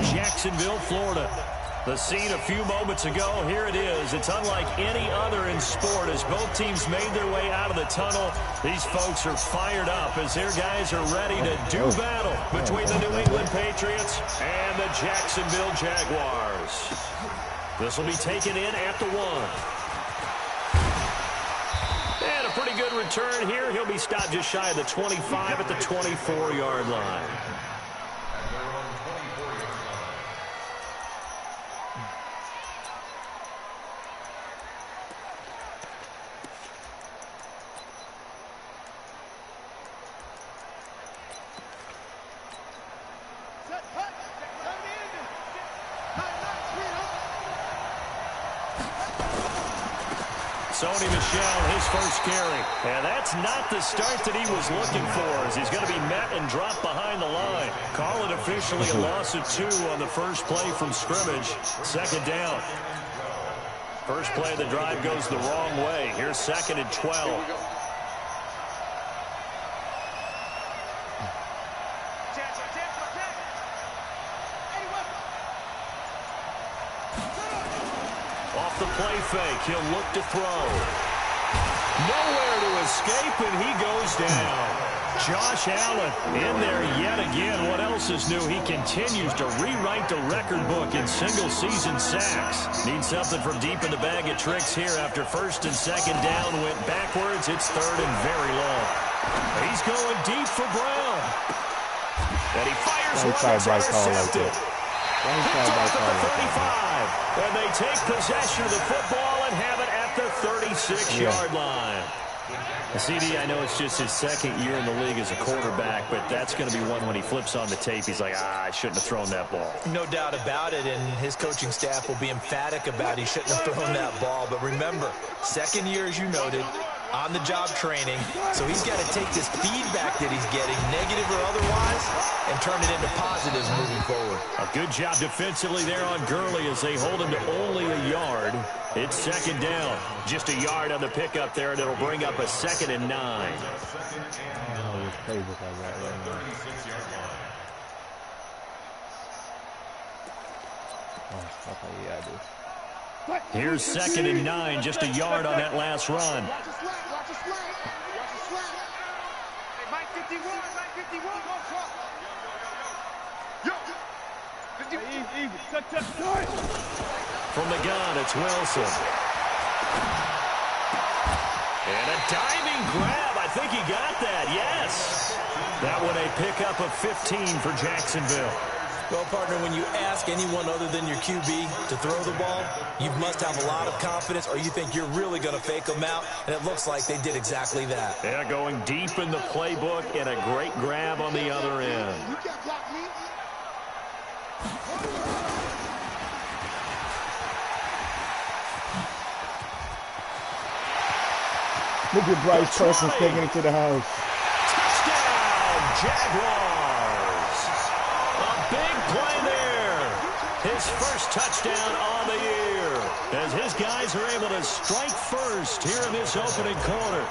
Jacksonville, Florida. The scene a few moments ago, here it is. It's unlike any other in sport as both teams made their way out of the tunnel. These folks are fired up as their guys are ready to do battle between the New England Patriots and the Jacksonville Jaguars. This will be taken in at the 1. And a pretty good return here. He'll be stopped just shy of the 25 at the 24-yard line. Sony Michel, his first carry. And that's not the start that he was looking for, as he's going to be met and dropped behind the line. Call it officially a loss of 2 on the first play from scrimmage. Second down. First play of the drive goes the wrong way. Here's 2nd and 12. Off the play fake, he'll look to throw. Nowhere to escape, and he goes down. Josh Allen in there yet again. What else is new? He continues to rewrite the record book in single-season sacks. Needs something from deep in the bag of tricks here after 1st and 2nd down. Went backwards. It's 3rd and very long. He's going deep for Brown. And he fires one that's intercepted. And they take possession of the football and have it at the 36-yard line. CD, I know it's just his 2nd year in the league as a quarterback, but that's going to be one when he flips on the tape. He's like, I shouldn't have thrown that ball. No doubt about it, and his coaching staff will be emphatic about he shouldn't have thrown that ball. But remember, 2nd year, as you noted, on-the-job training. So he's got to take this feedback that he's getting, negative or otherwise, and turn it into positives moving forward. A good job defensively there on Gurley as they hold him to only a yard. It's 2nd down. Just a yard on the pickup there, and it'll bring up a 2nd and 9. Here's 2nd and 9, just a yard on that last run. From the gun, it's Wilson. And a diving grab. I think he got that, yes. That one a pickup of 15 for Jacksonville. Well, partner, when you ask anyone other than your QB to throw the ball, you must have a lot of confidence or you think you're really going to fake them out, and it looks like they did exactly that. Yeah, going deep in the playbook and a great grab on the other end. Look at Bryce Parsons taking it to the house. Touchdown, Jaguars. A big play there. His first touchdown on the year as his guys are able to strike first here in this opening quarter.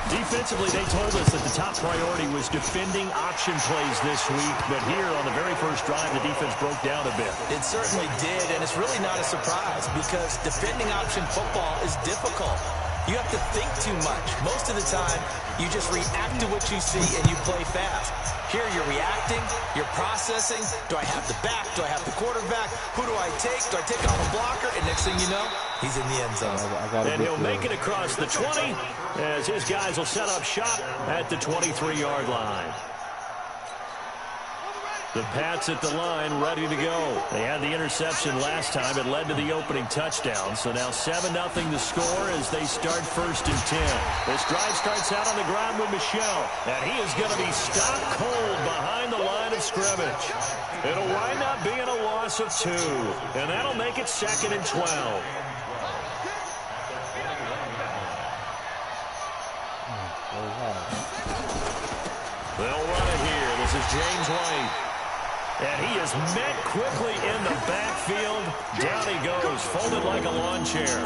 Defensively, they told us that the top priority was defending option plays this week, but here on the very first drive, the defense broke down a bit. It certainly did, and it's really not a surprise because defending option football is difficult. You have to think too much. Most of the time, you just react to what you see and you play fast. Here you're reacting, you're processing. Do I have the back? Do I have the quarterback? Who do I take? Do I take on a blocker? And next thing you know, he's in the end zone. And he'll make it across the 20 as his guys will set up shop at the 23-yard line. The Pats at the line, ready to go. They had the interception last time. It led to the opening touchdown. So now 7-0 the score as they start 1st and 10. This drive starts out on the ground with Michel. And he is going to be stopped cold behind the line of scrimmage. It'll wind up being a loss of 2. And that'll make it 2nd and 12. They'll run it here. This is James White. And he is met quickly in the backfield. Down he goes, folded like a lawn chair.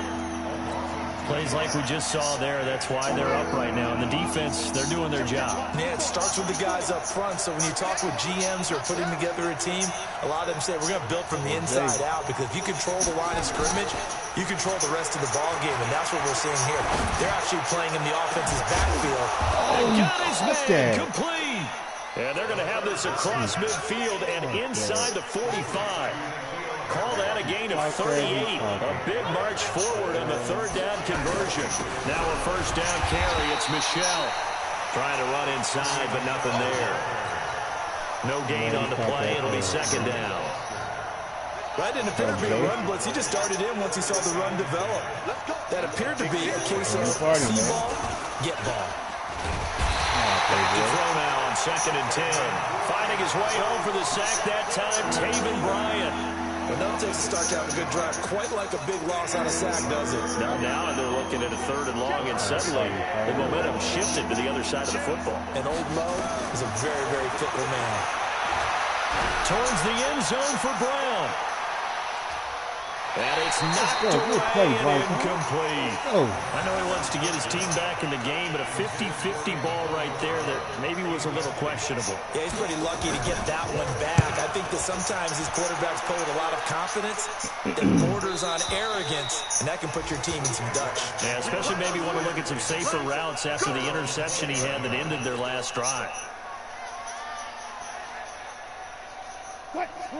Plays like we just saw there, that's why they're up right now. And the defense, they're doing their job. Yeah, it starts with the guys up front. So when you talk with GMs who are putting together a team, a lot of them say we're going to build from the inside out, because if you control the line of scrimmage, you control the rest of the ball game, and that's what we're seeing here. They're actually playing in the offense's backfield. Got his man complete. And they're going to have this across midfield and inside the 45. Call that a gain of 38. A big march forward on the third down conversion. Now a first down carry. It's Michelle trying to run inside, but nothing there. No gain on the play. It'll be second down. That didn't appear to be a run blitz. He just started in once he saw the run develop. That appeared to be a case of see ball, get ball. Back to throw now on 2nd and 10. Finding his way home for the sack that time, Taven Bryan. But no takes to start to have a good drive. Quite like a big loss out of sack, does it? Now they're looking at a 3rd and long, and suddenly the momentum shifted to the other side of the football. And Old Mo is a very, very fickle man. Towards the end zone for Brown. And it's knocked away and incomplete. I know he wants to get his team back in the game, but a 50-50 ball right there that maybe was a little questionable. Yeah, he's pretty lucky to get that one back. I think that sometimes these quarterbacks play with a lot of confidence that borders on arrogance, and that can put your team in some Dutch. Yeah, especially maybe want to look at some safer routes after the interception he had that ended their last drive.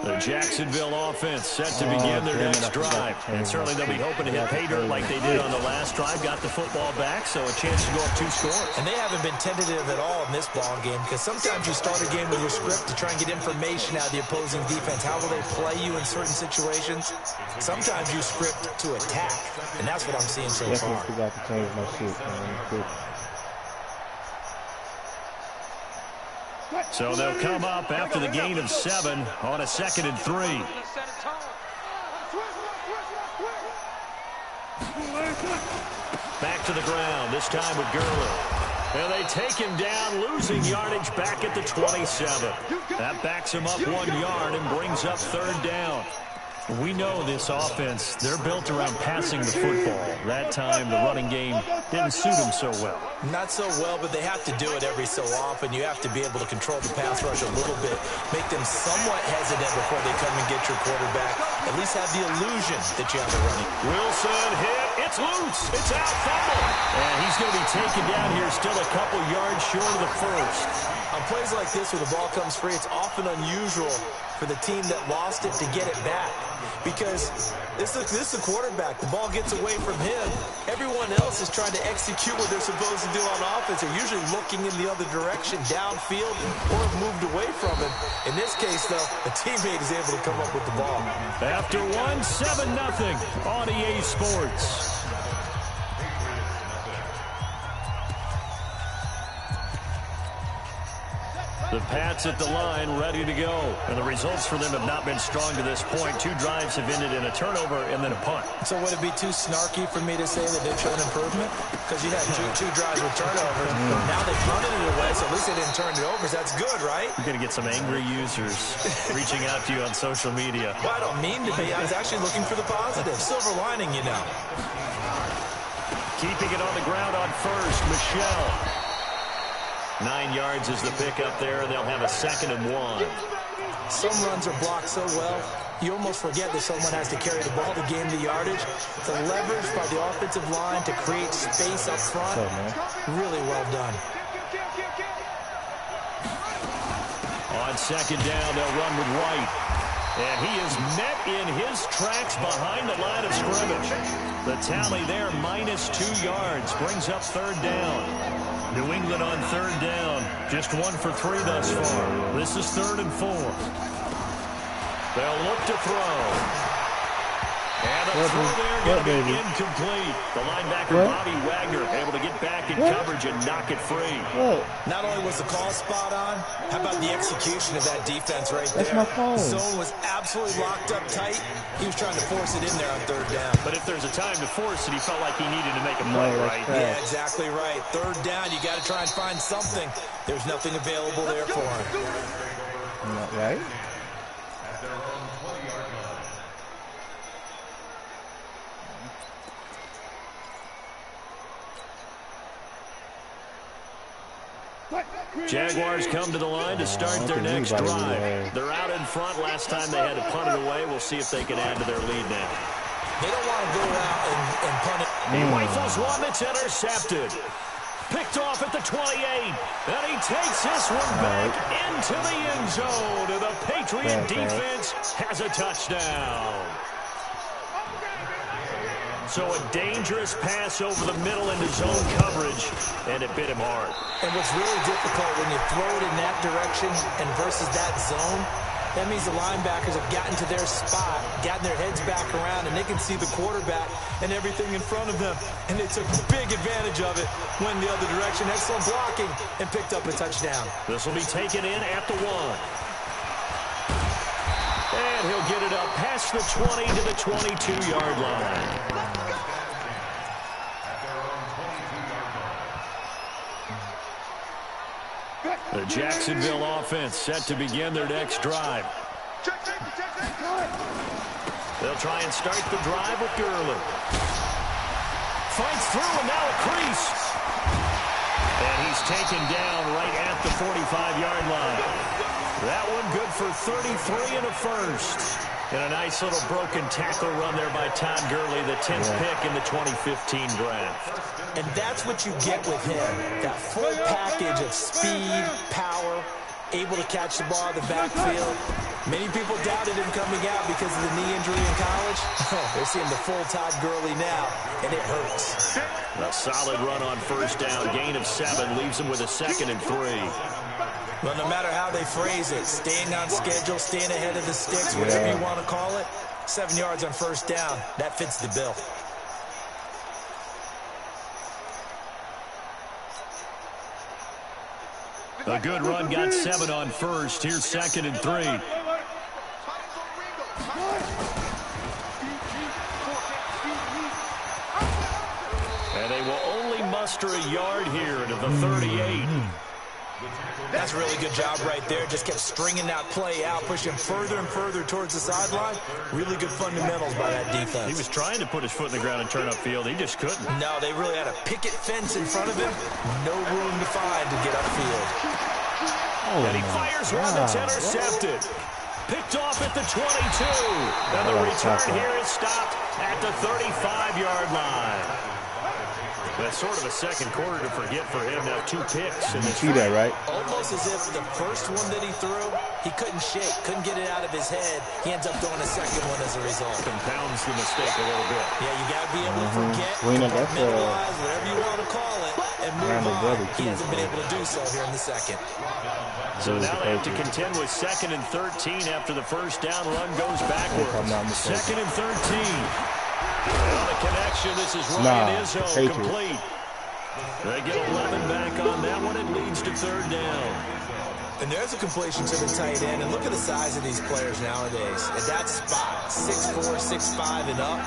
The Jacksonville offense set to begin their next drive. And certainly they'll be hoping to hit pay dirt like they did on the last drive. Got the football back, so a chance to go up 2 scores. And they haven't been tentative at all in this ball game, because sometimes you start a game with your script to try and get information out of the opposing defense. How will they play you in certain situations? Sometimes you script to attack, and that's what I'm seeing so far. I forgot to change my shit, man. So they'll come up after the gain of 7 on a 2nd and 3. Back to the ground, this time with Gurley. And they take him down, losing yardage back at the 27. That backs him up 1 yard and brings up 3rd down. We know this offense, they're built around passing the football. That time, the running game didn't suit them so well. Not so well, but they have to do it every so often. You have to be able to control the pass rush a little bit, make them somewhat hesitant before they come and get your quarterback. At least have the illusion that you have a running. Wilson hit. It's loose. It's out. Fumble. And he's going to be taken down here still a couple yards short of the first. On plays like this where the ball comes free, it's often unusual for the team that lost it to get it back. Because this is the quarterback. The ball gets away from him. Everyone else is trying to execute what they're supposed to do on offense. They're usually looking in the other direction, downfield, or have moved away from him. In this case, though, a teammate is able to come up with the ball. After 7-0 on EA Sports. The Pats at the line, ready to go. And the results for them have not been strong to this point. 2 drives have ended in a turnover and then a punt. So would it be too snarky for me to say that they've shown improvement? Because you had two drives with turnovers. Now they've punted it away, so at least they didn't turn it over. So that's good, right? You're going to get some angry users reaching out to you on social media. Well, I don't mean to be. I was actually looking for the positive. Silver lining, you know. Keeping it on the ground on first, Michelle. 9 yards is the pickup there, and they'll have a 2nd and 1. Some runs are blocked so well, you almost forget that someone has to carry the ball to gain the yardage. The leverage by the offensive line to create space up front, really well done. On 2nd down, they'll run with White. And he is met in his tracks behind the line of scrimmage. The tally there, -2 yards, brings up 3rd down. New England on 3rd down. Just 1 for 3 thus far. This is 3rd and 4. They'll look to throw. And a throw there going to be incomplete. The linebacker, Bobby Wagner, able to get back in coverage and knock it free. Not only was the call spot on, how about the execution of that defense right there? That's my phone. The zone was absolutely locked up tight. He was trying to force it in there on 3rd down. But if there's a time to force it, he felt like he needed to make a play, right? Yeah, exactly right. 3rd down, you got to try and find something. There's nothing available there for him. Right? Jaguars come to the line to start their next drive. They're out in front. Last time they had to punt it away. We'll see if they can add to their lead now. They don't want to go out and punt it. He rifles one that's intercepted. Picked off at the 28. And he takes this one back into the end zone. And the Patriot defense has a touchdown. So a dangerous pass over the middle into zone coverage, and it bit him hard. And what's really difficult when you throw it in that direction and versus that zone, that means the linebackers have gotten to their spot, gotten their heads back around, and they can see the quarterback and everything in front of them. And they took big advantage of it, went the other direction, excellent blocking, and picked up a touchdown. This will be taken in at the 1. And he'll get it up past the 20 to the 22-yard line. The Jacksonville offense set to begin their next drive. They'll try and start the drive with Gurley. Fights through and now a crease. And he's taken down right at the 45-yard line. That one good for 33 and a first. And a nice little broken tackle run there by Todd Gurley, the 10th pick in the 2015 draft. And that's what you get with him. That full package of speed, power, able to catch the ball in the backfield. Many people doubted him coming out because of the knee injury in college. They're seeing the full Todd Gurley now, and it hurts. A solid run on first down. Gain of 7 leaves him with a 2nd and 3. Well, no matter how they phrase it, staying on schedule, staying ahead of the sticks, whatever you want to call it, 7 yards on first down, that fits the bill. A good run, got 7 on first. Here's 2nd and 3. And they will only muster a yard here to the 38. That's a really good job right there. Just kept stringing that play out, pushing further and further towards the sideline. Really good fundamentals by that defense. He was trying to put his foot in the ground and turn upfield. He just couldn't. No, they really had a picket fence in front of him. No room to find to get upfield. And he fires one that's intercepted. Picked off at the 22. And the return here is stopped at the 35-yard line. That's sort of a second quarter to forget for him. Now 2 picks in this. You see that, right? Almost as if the first one that he threw, he couldn't shake, couldn't get it out of his head. He ends up throwing a second one as a result. Compounds the mistake a little bit. Yeah, you got to be able to forget, compartmentalize, whatever you want to call it, and move on. He hasn't been able to do so here in the second. So now they have to contend with 2nd and 13 after the first down run goes backwards. 2nd and 13. Well, the connection, this is Ryan Izzo, complete. They get 11 back on that one. It leads to 3rd down. And there's a completion to the tight end. And look at the size of these players nowadays. At that spot, 6'4", 6'5", and up.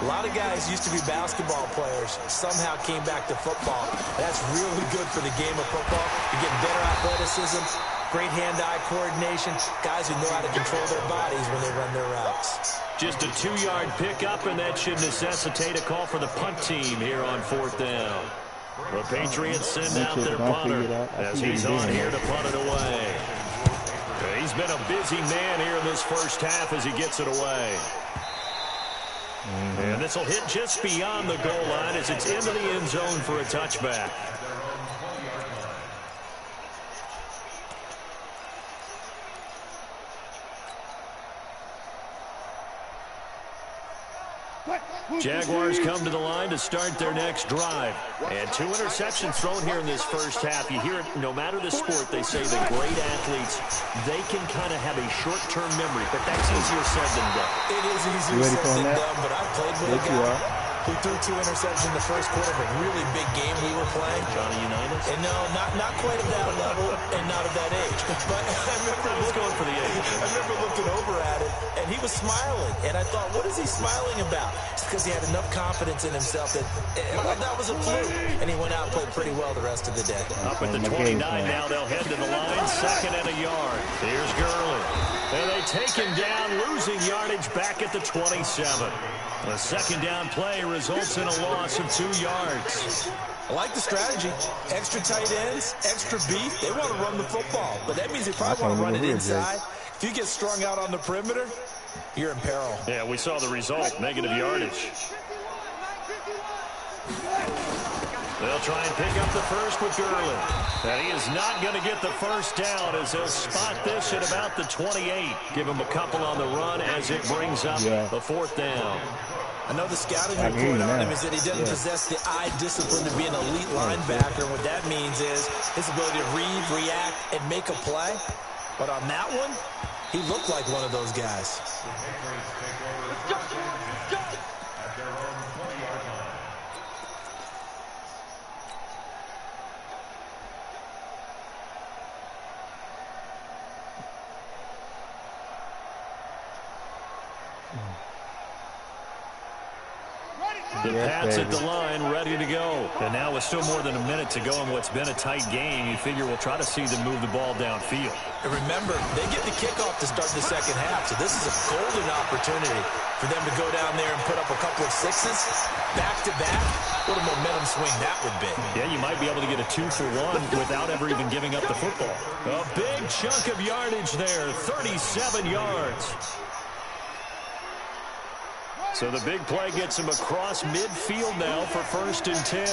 A lot of guys used to be basketball players, somehow came back to football. That's really good for the game of football. You're getting better athleticism, great hand-eye coordination, guys who know how to control their bodies when they run their routes. Just a 2-yard pickup, and that should necessitate a call for the punt team here on 4th down. The Patriots send out their punter as he's on here to punt it away. He's been a busy man here in this first half as he gets it away. And this will hit just beyond the goal line as it's into the end zone for a touchback. Jaguars come to the line to start their next drive. And 2 interceptions thrown here in this first half. You hear it, no matter the sport, they say the great athletes, they can kind of have a short-term memory, but that's easier said than done. It is easier said than done, but I've played with a guy who threw 2 interceptions in the first quarter of a really big game we were playing. Johnny Unitas? And no, not quite of that level and not of that age. But I remember going for the age. I remember looking over at him, and he was smiling. And I thought, what is he smiling about? It's because he had enough confidence in himself that that was a fluke. And he went out and played pretty well the rest of the day. Up at the 29 now, they'll head to the line. 2nd and a yard. Here's Gurley. And they taken down, losing yardage back at the 27. The second down play results in a loss of 2 yards. I like the strategy. Extra tight ends, extra beef. They want to run the football, but that means they probably want to run it inside. If you get strung out on the perimeter, you're in peril. Yeah, we saw the result, negative yardage. They'll try and pick up the first with Gurley. And he is not going to get the first down as they'll spot this at about the 28. Give him a couple on the run as it brings up the 4th down. I know the scouting report on him is that he doesn't possess the eye discipline to be an elite linebacker. And what that means is his ability to read, react, and make a play. But on that one, he looked like one of those guys. The Pats at the line, ready to go. And now with still more than a minute to go in what's been a tight game, you figure we'll try to see them move the ball downfield. And remember, they get the kickoff to start the second half, so this is a golden opportunity for them to go down there and put up a couple of sixes back-to-back. What a momentum swing that would be. Yeah, you might be able to get a 2-for-1 without ever even giving up the football. A big chunk of yardage there, 37 yards. So the big play gets him across midfield now for 1st and 10.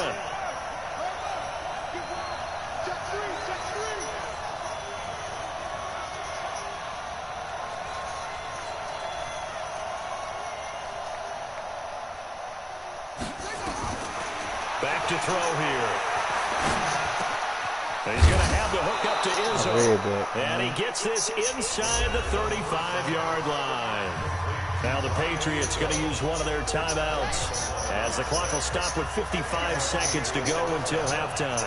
Back to throw here. He's going to have the hook up to Izzo. And he gets this inside the 35-yard line. Now the Patriots going to use one of their timeouts as the clock will stop with 55 seconds to go until halftime.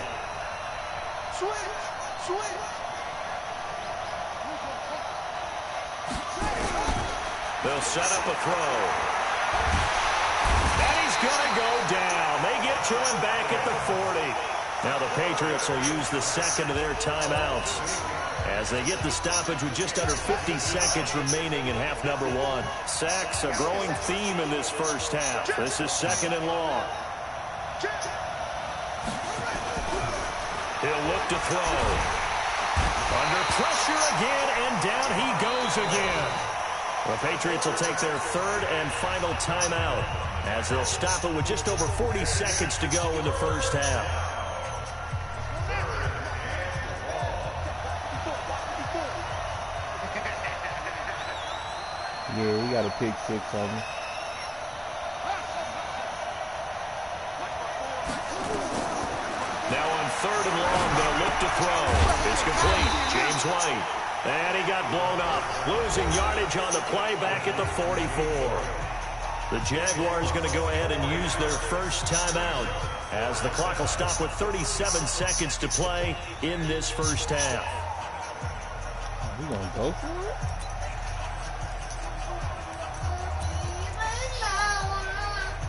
They'll set up a throw. And he's going to go down. They get to him back at the 40. Now the Patriots will use the second of their timeouts as they get the stoppage with just under 50 seconds remaining in half number 1. Sacks, a growing theme in this first half. This is 2nd and long. He'll look to throw. Under pressure again, and down he goes again. The Patriots will take their 3rd and final timeout as they'll stop it with just over 40 seconds to go in the first half. Yeah, we got a pick 6 on him. Now on 3rd and long, they'll look to throw. It's complete. James White. And he got blown up. Losing yardage on the play back at the 44. The Jaguars going to go ahead and use their first timeout as the clock will stop with 37 seconds to play in this first half. We gonna go for it?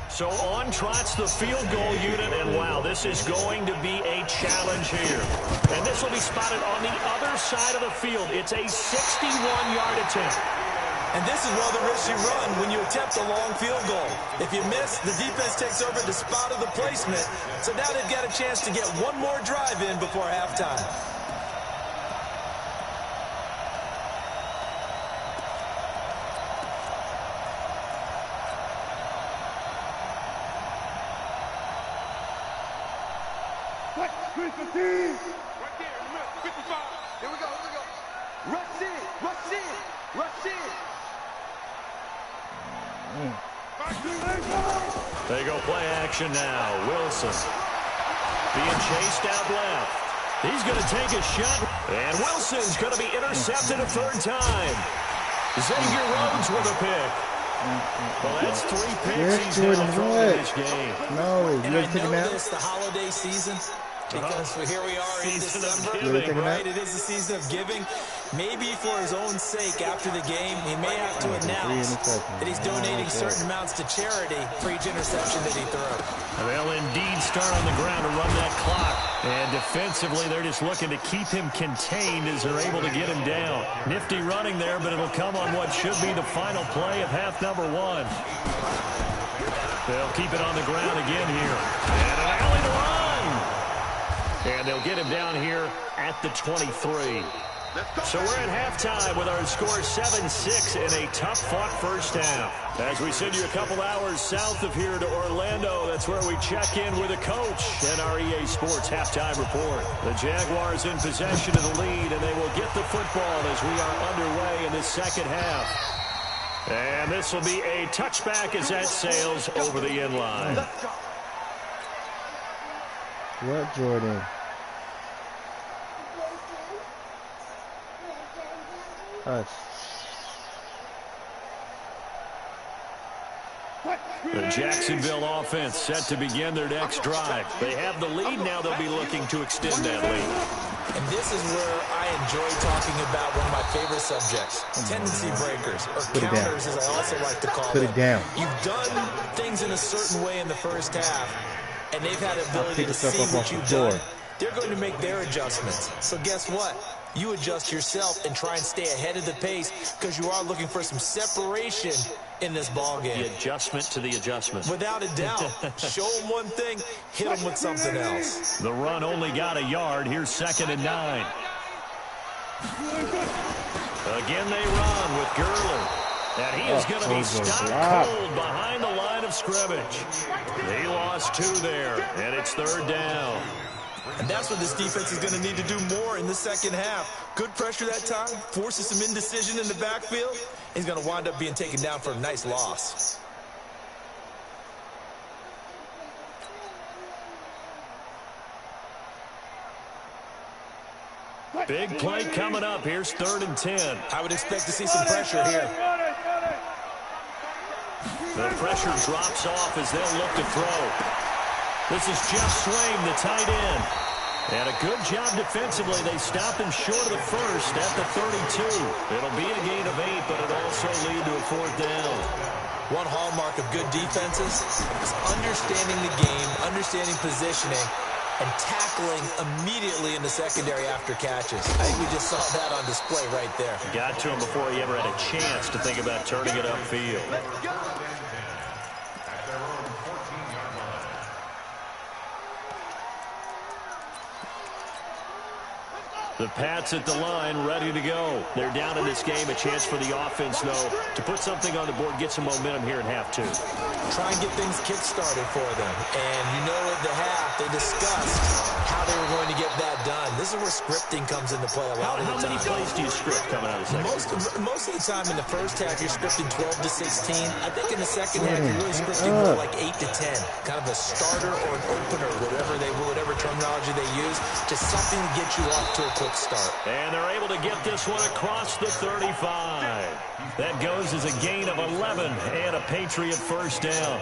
So on trots the field goal unit, and wow, this is going to be a challenge here. And this will be spotted on the other side of the field. It's a 61-yard attempt. And this is one of the risks you run when you attempt a long field goal. If you miss, the defense takes over the spot of the placement. So now they've got a chance to get one more drive in before halftime. Right there, 55. Here we go, here we go. Rush in, rush in, rush in. They go play action now. Wilson being chased out left. He's going to take a shot, and Wilson's going to be intercepted a 3rd time. Xavier Rhodes with a pick. Well, that's 3 picks he's now thrown in this game. No, and I know this, the holiday season, because here we are in December, right? It is the season of giving. Maybe for his own sake after the game, he may have to announce that he's donating certain amounts to charity for each interception that he threw. They'll indeed start on the ground to run that clock. And defensively, they're just looking to keep him contained as they're able to get him down. Nifty running there, but it'll come on what should be the final play of half number 1. They'll keep it on the ground again here. And an alley to run. And they'll get him down here at the 23. So we're at halftime with our score 7-6 in a tough-fought first half. As we send you a couple hours south of here to Orlando, that's where we check in with a coach and our EA Sports halftime report. The Jaguars in possession of the lead, and they will get the football as we are underway in the second half. And this will be a touchback as that sails over the end line. What, Jordan? Hush. The Jacksonville offense set to begin their next drive. They have the lead. Now they'll be looking to extend that lead. And this is where I enjoy talking about one of my favorite subjects, tendency breakers, or counters, as I also like to call them. Put it down. You've done things in a certain way in the first half, and they've had the ability to see what you've done. They're going to make their adjustments. So guess what? You adjust yourself and try and stay ahead of the pace because you are looking for some separation in this ball game. The adjustment to the adjustment. Without a doubt. Show them one thing, hit them with something else. The run only got a yard. Here's 2nd and 9. Again they run with Gurley. And he is going to be stopped cold behind the line of scrimmage. They lost 2 there, and it's 3rd down. And that's what this defense is going to need to do more in the second half. Good pressure that time, forces some indecision in the backfield. He's going to wind up being taken down for a nice loss. Big play coming up. Here's 3rd and 10. I would expect to see some pressure here. The pressure drops off as they'll look to throw. This is Jeff Swaim, the tight end. And a good job defensively. They stop him short of the first at the 32. It'll be a gain of 8, but it'll also lead to a 4th down. One hallmark of good defenses is understanding the game, understanding positioning, and tackling immediately in the secondary after catches. I think we just saw that on display right there. Got to him before he ever had a chance to think about turning it upfield. The Pats at the line, ready to go. They're down in this game. A chance for the offense, though, to put something on the board, get some momentum here in half 2. Try and get things kick-started for them. And you know at the half, they discussed how they were going to get that done. This is where scripting comes into play a lot of the time. How many plays do you script coming out of the second? Most of the time in the first half, you're scripting 12 to 16. I think in the second half, you're really scripting more like 8 to 10. Kind of a starter or an opener, whatever terminology they use. Just something to get you off to a quick start. And they're able to get this one across the 35. That goes as a gain of 11 and a Patriot first down.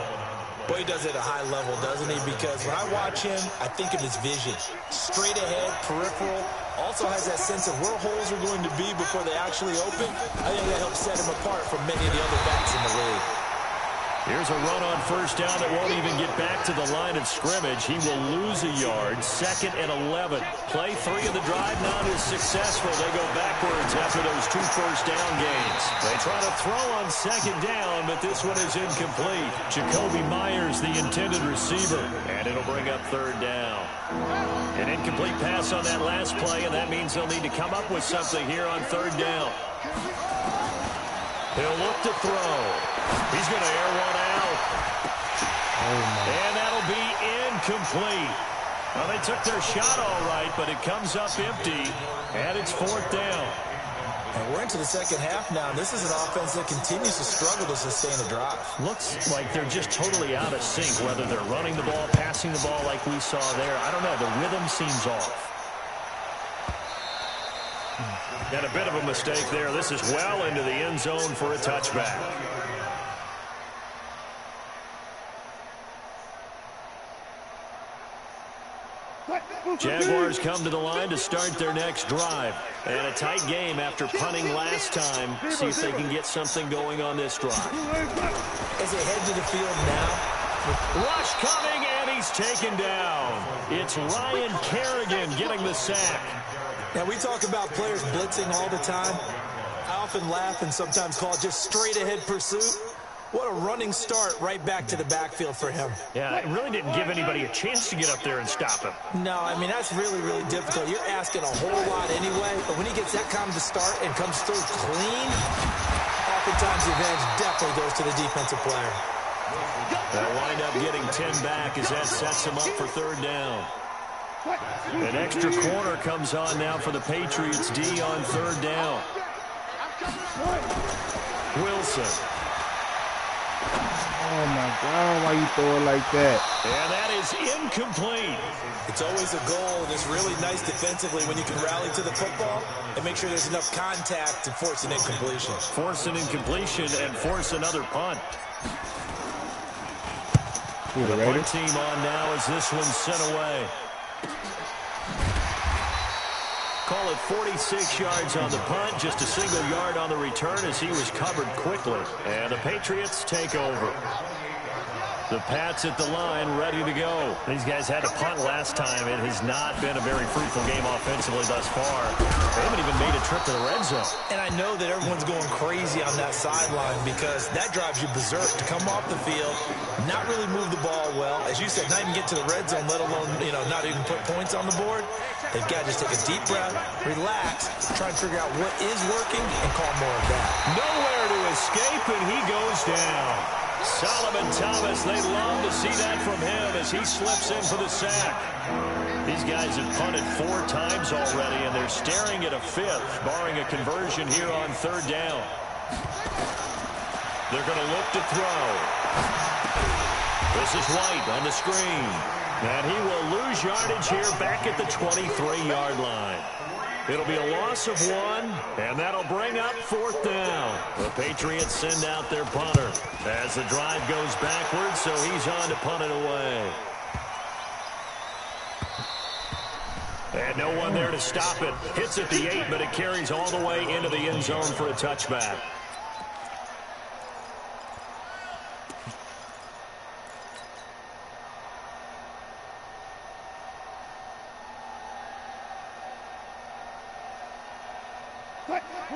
Boy, he does it at a high level, doesn't he? Because when I watch him, I think of his vision. Straight ahead, peripheral. Also has that sense of where holes are going to be before they actually open. I think that helps set him apart from many of the other backs in the league. Here's a run on first down that won't even get back to the line of scrimmage. He will lose a yard. 2nd and 11. Play 3 of the drive not as successful. They go backwards after those 2 first down gains. They try to throw on 2nd down, but this one is incomplete. Jacoby Myers, the intended receiver, and it'll bring up 3rd down. An incomplete pass on that last play, and that means they'll need to come up with something here on 3rd down. He'll look to throw. He's going to air one out. And that'll be incomplete. Well, they took their shot all right, but it comes up empty, and it's 4th down. And we're into the second half now. This is an offense that continues to struggle to sustain a drive. Looks like they're just totally out of sync, whether they're running the ball, passing the ball like we saw there. I don't know. The rhythm seems off. And a bit of a mistake there. This is well into the end zone for a touchback. Jaguars come to the line to start their next drive. And a tight game after punting last time. See if they can get something going on this drive. As they head to the field now. Rush coming, and he's taken down. It's Ryan Kerrigan getting the sack. Now, we talk about players blitzing all the time. I often laugh and sometimes call it just straight-ahead pursuit. What a running start right back to the backfield for him. Yeah, it really didn't give anybody a chance to get up there and stop him. No, I mean, that's really, really difficult. You're asking a whole lot anyway, but when he gets that kind of a start and comes through clean, oftentimes the advantage definitely goes to the defensive player. They'll wind up getting 10 back as that sets him up for third down. An extra corner comes on now for the Patriots D on third down. Wilson. Oh, my God, why you throw it like that? And that is incomplete. It's always a goal, and it's really nice defensively when you can rally to the football and make sure there's enough contact to force an incompletion. Force an incompletion and force another punt. The punt team on now as this one's sent away. Call it 46 yards on the punt, just a single yard on the return as he was covered quickly. And the Patriots take over. The Pats at the line, ready to go. These guys had to punt last time. It has not been a very fruitful game offensively thus far. They haven't even made a trip to the red zone. And I know that everyone's going crazy on that sideline because that drives you berserk to come off the field, not really move the ball well. As you said, not even get to the red zone, let alone, not even put points on the board. They've got to just take a deep breath, relax, try and figure out what is working, and call more of that. Nowhere to escape, and he goes down. Solomon Thomas, they'd love to see that from him as he slips in for the sack. These guys have punted 4 times already, and they're staring at a 5th, barring a conversion here on third down. They're going to look to throw. This is White on the screen. And he will lose yardage here back at the 23-yard line. It'll be a loss of 1, and that'll bring up 4th down. The Patriots send out their punter as the drive goes backwards, so he's on to punt it away. And no one there to stop it. Hits at the 8, but it carries all the way into the end zone for a touchback.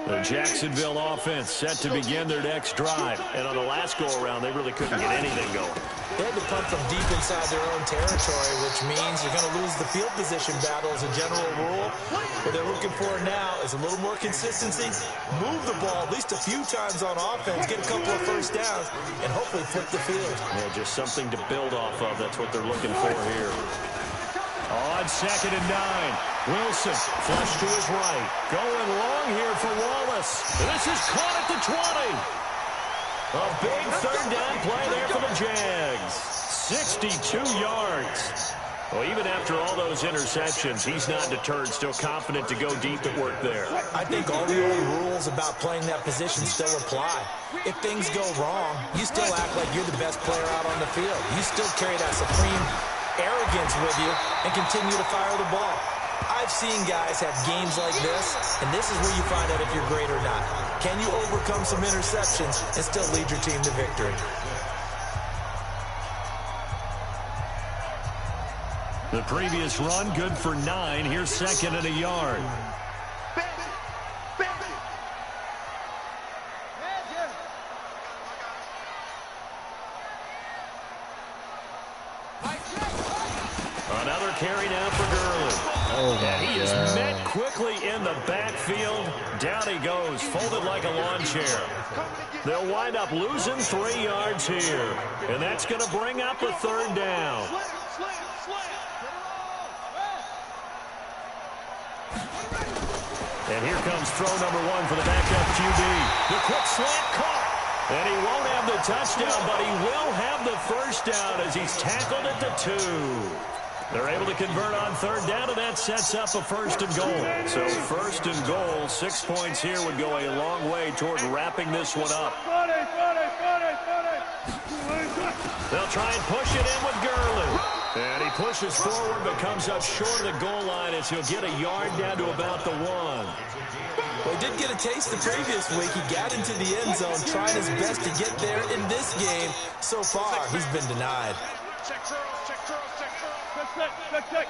The Jacksonville offense set to begin their next drive. And on the last go-around, they really couldn't get anything going. They had to punt from deep inside their own territory, which means you're going to lose the field position battle as a general rule. What they're looking for now is a little more consistency, move the ball at least a few times on offense, get a couple of first downs, and hopefully flip the field. Yeah, just something to build off of. That's what they're looking for here. On 2nd and 9, Wilson flush to his right. Going long here for Wallace. This is caught at the 20. A big third down play there for the Jags. 62 yards. Well, even after all those interceptions, he's not deterred, still confident to go deep at work there. I think all the old rules about playing that position still apply. If things go wrong, you still act like you're the best player out on the field. You still carry that supreme arrogance with you and continue to fire the ball. I've seen guys have games like this, and this is where you find out if you're great or not. Can you overcome some interceptions and still lead your team to victory? The previous run, good for 9. Here's 2nd and a yard. Another carry now for Gurley. And he is met quickly in the backfield. Down he goes, folded like a lawn chair. They'll wind up losing 3 yards here. And that's going to bring up a third down. And here comes throw number 1 for the backup QB. The quick slant caught. And he won't have the touchdown, but he will have the first down as he's tackled at the 2. They're able to convert on third down, and that sets up a 1st and goal. So 1st and goal, 6 points here would go a long way toward wrapping this one up. They'll try and push it in with Gurley. And he pushes forward but comes up short of the goal line as he'll get a yard down to about the 1. Well, he did get a taste the previous week. He got into the end zone trying his best to get there in this game. So far, he's been denied. Check curls, check curls, check curls. Check.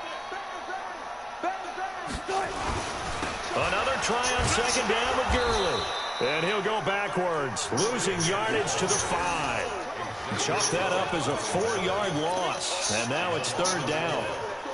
Another try on second down with Gurley. And he'll go backwards, losing yardage to the 5. Chalk that up as a 4-yard loss. And now it's third down.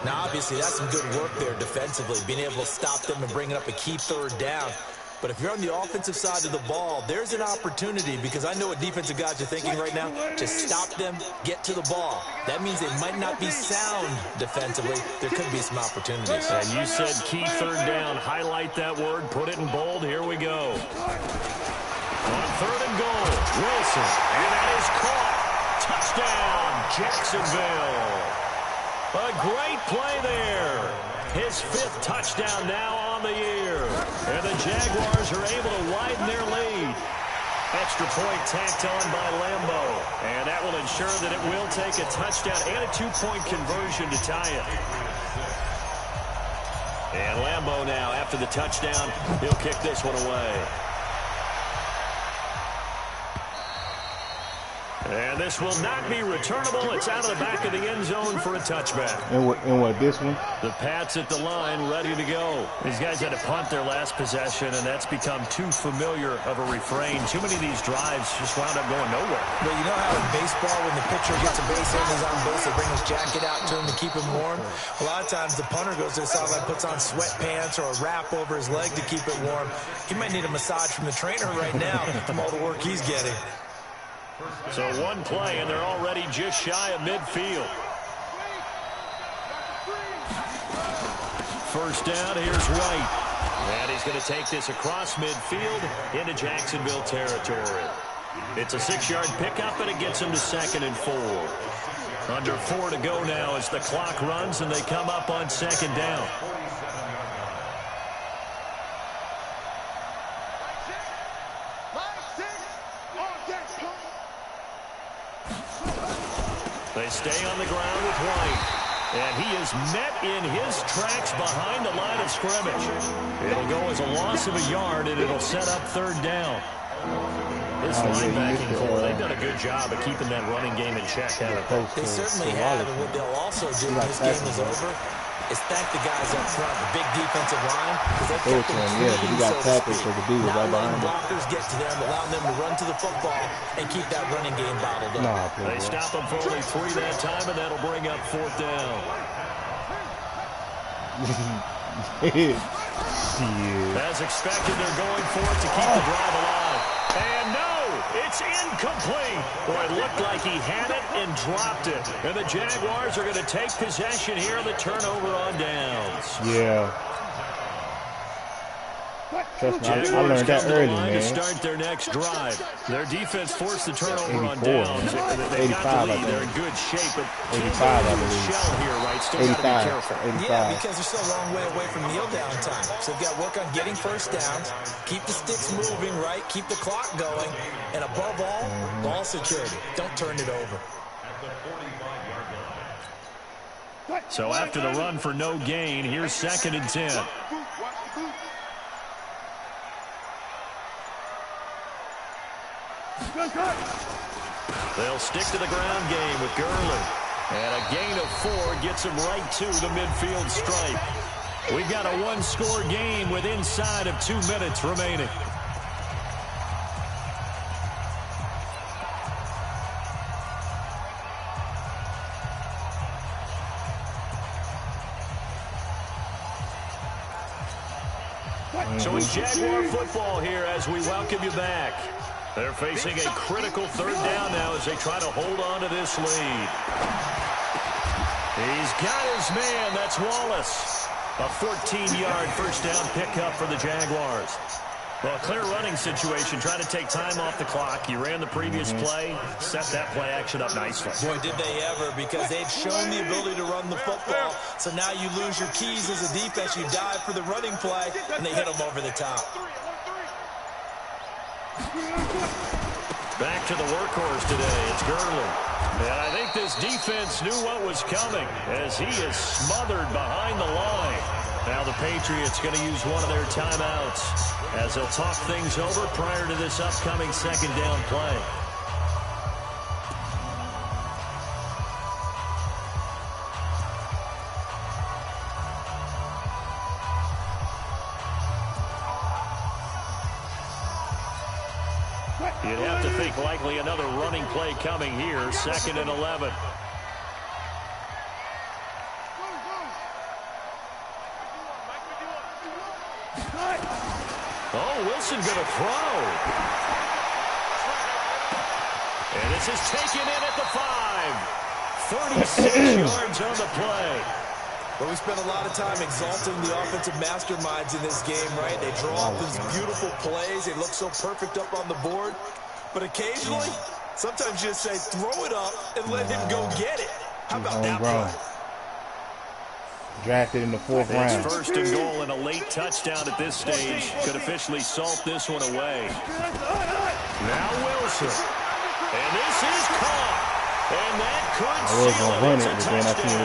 Now, obviously, that's some good work there defensively, being able to stop them and bringing up a key third down. But if you're on the offensive side of the ball, there's an opportunity, because I know what defensive guys are thinking right now. Just stop them, get to the ball. That means they might not be sound defensively. There could be some opportunities. And you said key third down. Highlight that word. Put it in bold. Here we go. On third and goal, Wilson. And that is caught. Touchdown, Jacksonville. A great play there. His 5th touchdown now on the year. And the Jaguars are able to widen their lead. Extra point tacked on by Lambo. And that will ensure that it will take a touchdown and a 2-point conversion to tie it. And Lambo now, after the touchdown, he'll kick this one away. And this will not be returnable. It's out of the back of the end zone for a touchback. And what, this one? The Pats at the line, ready to go. These guys had to punt their last possession, and that's become too familiar of a refrain. Too many of these drives just wound up going nowhere. But you know how in baseball, when the pitcher gets a base hit and he's on base, they bring his jacket out to him to keep him warm? A lot of times the punter goes to the sideline, puts on sweatpants or a wrap over his leg to keep it warm. He might need a massage from the trainer right now from all the work he's getting. So one play, and they're already just shy of midfield. First down, here's White. And he's going to take this across midfield into Jacksonville territory. It's a 6-yard pickup, and it gets him to 2nd and 4. Under 4 to go now as the clock runs, and they come up on 2nd down. They stay on the ground with White. And he is met in his tracks behind the line of scrimmage. It'll go as a loss of a yard, and it'll set up third down. This linebacking core, they've done a good job of keeping that running game in check, haven't they? They certainly have, and what they'll also do when this game is over is thank the guys up front, the big defensive line, because they kept them clean, so to speak. Not letting blockers get to them, allowing them to run to the football and keep that running game bottled up. They stop them for only 3 that time, and that'll bring up 4th down. As expected, they're going for it to keep the drive alive. And no, it's incomplete. Boy, it looked like he had it and dropped it. And the Jaguars are going to take possession here on the turnover on downs. Yeah. Trust me, I learned that early, man. To start their next drive. Their defense forced the turnover on 84. downs. They got the lead. They're in good shape, but 85, I believe. Shell here, right? Still 85. got to be careful. 85. Yeah, because they're still a long way away from kneel down time. So they've got to work on getting first downs, keep the sticks moving, right? Keep the clock going, and above all, ball security. Don't turn it over. So after the run for no gain, here's 2nd and 10. They'll stick to the ground game with Gurley. And a gain of 4 gets him right to the midfield stripe. We've got a 1-score game with inside of 2 minutes remaining. So it's Jaguar football here as we welcome you back. They're facing a critical 3rd down now as they try to hold on to this lead. He's got his man. That's Wallace. A 14-yard first down pickup for the Jaguars. Well, clear running situation, trying to take time off the clock. You ran the previous play, set that play action up nicely. Boy, did they ever, because they've shown the ability to run the football. So now you lose your keys as a defense. You dive for the running play, and they hit them over the top. Back to the workhorse today. It's Gurley. And I think this defense knew what was coming as he is smothered behind the line. Now the Patriots going to use one of their timeouts as they'll talk things over prior to this upcoming second down play. You'd have to think likely another running play coming here, 2nd and 11. Oh, Wilson going to throw. And this is taken in at the 5. 36 yards on the play. But we spent a lot of time exalting the offensive masterminds in this game, right? They draw up these beautiful plays. They look so perfect up on the board. But occasionally, sometimes you just say, throw it up and let him go get it. How about that play? Drafted in the 4th round. It's 1st and goal and a late touchdown at this stage. Could officially salt this one away. Now Wilson. And this is caught. And that could seal it. It's a touchdown.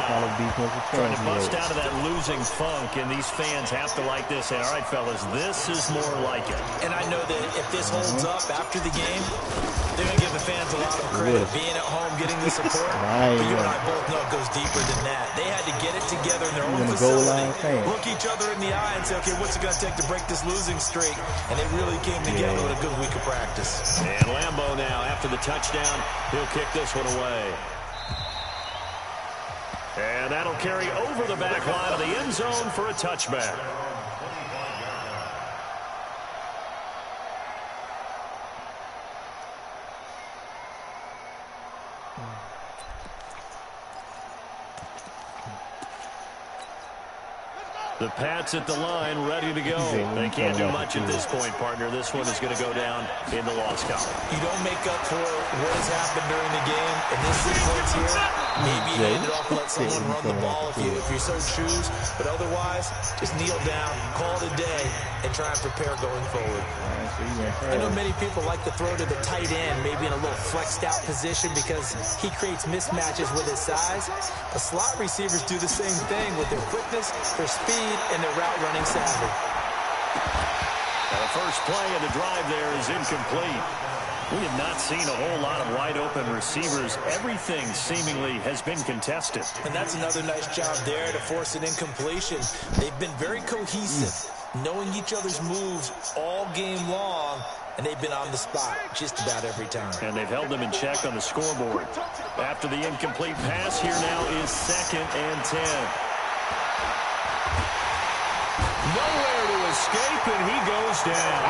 Trying to bust out of that losing funk, and these fans have to like this. Say, all right, fellas, this is more like it. And I know that if this holds up after the game, they're going to give the fans a lot of credit. Being at home, getting the support. But you and I both know it goes deeper than that. They had to get it together in their own facility, look each other in the eye and say, okay, what's it going to take to break this losing streak? And they really came together with a good week of practice. And Lambeau now, after the touchdown, he'll kick this one away. And that'll carry over the back line of the end zone for a touchback. The Pats at the line, ready to go. They can't do much at this point, partner. This one is going to go down in the loss column. You don't make up for what has happened during the game. In this sequence here, maybe you hand it off and let someone run the ball if you so choose. But otherwise, just kneel down, call it a day, and try and prepare going forward. I know many people like to throw to the tight end, maybe in a little flexed out position because he creates mismatches with his size. The slot receivers do the same thing with their quickness, their speed, and their route running savvy. The first play of the drive there is incomplete. We have not seen a whole lot of wide open receivers. Everything seemingly has been contested. And that's another nice job there to force an incompletion. They've been very cohesive, knowing each other's moves all game long, and they've been on the spot just about every time. And they've held them in check on the scoreboard. After the incomplete pass, here now is 2nd and 10. Nowhere to escape, and he goes down.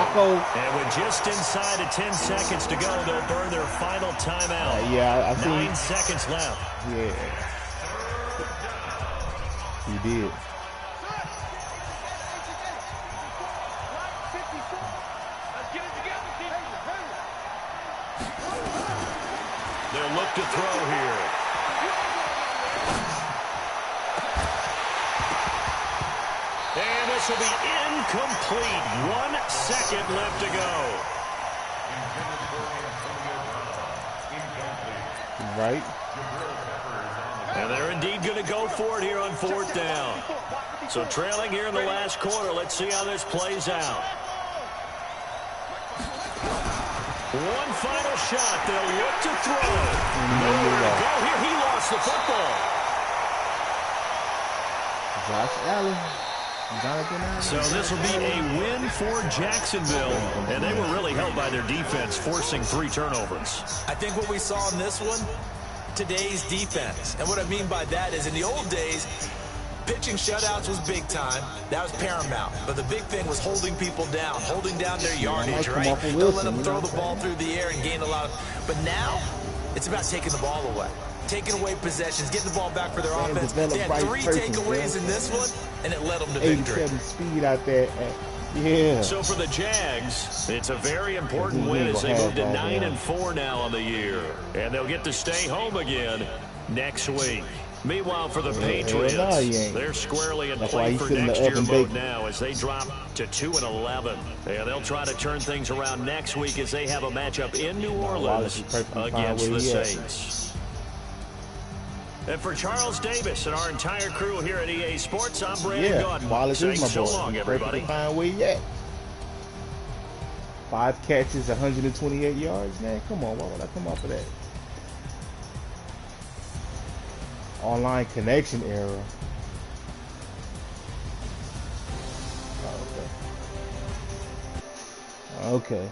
And with just inside of 10 seconds to go, they'll burn their final timeout. I think 9 seconds left. Yeah, he did. They'll look to throw here. And this will be incomplete. 1 second left to go. Right. And they're indeed going to go for it here on 4th down. So trailing here in the last quarter. Let's see how this plays out. One final shot. They'll look to throw. Nowhere to go here. He lost the football. Josh Allen. So this will be a win for Jacksonville, and they were really held by their defense, forcing 3 turnovers. I think what we saw in this one, today's defense. And what I mean by that is in the old days, pitching shutouts was big time. That was paramount. But the big thing was holding people down, holding down their yardage, right? Don't let them throw the ball through the air and gain a lot of... But now, it's about taking the ball away. Taking away possessions, getting the ball back for their offense. They had 3 takeaways in this one, and it led them to victory. 87 speed out there. Yeah. So for the Jags, it's a very important win as they move to 9-4 now on the year. And they'll get to stay home again next week. Meanwhile, for the Patriots, they're squarely in play for next year mode now as they drop to 2-11. And they'll try to turn things around next week as they have a matchup in New Orleans against the Saints. And for Charles Davis and our entire crew here at EA Sports, I'm Brandon Yeah, Gaudin. Wallace is my Saying boy. so long, He's everybody. perfectly fine where he at. 5 catches, 128 yards, man. Come on, why would I come off of that? Online connection error. Oh, okay. Okay.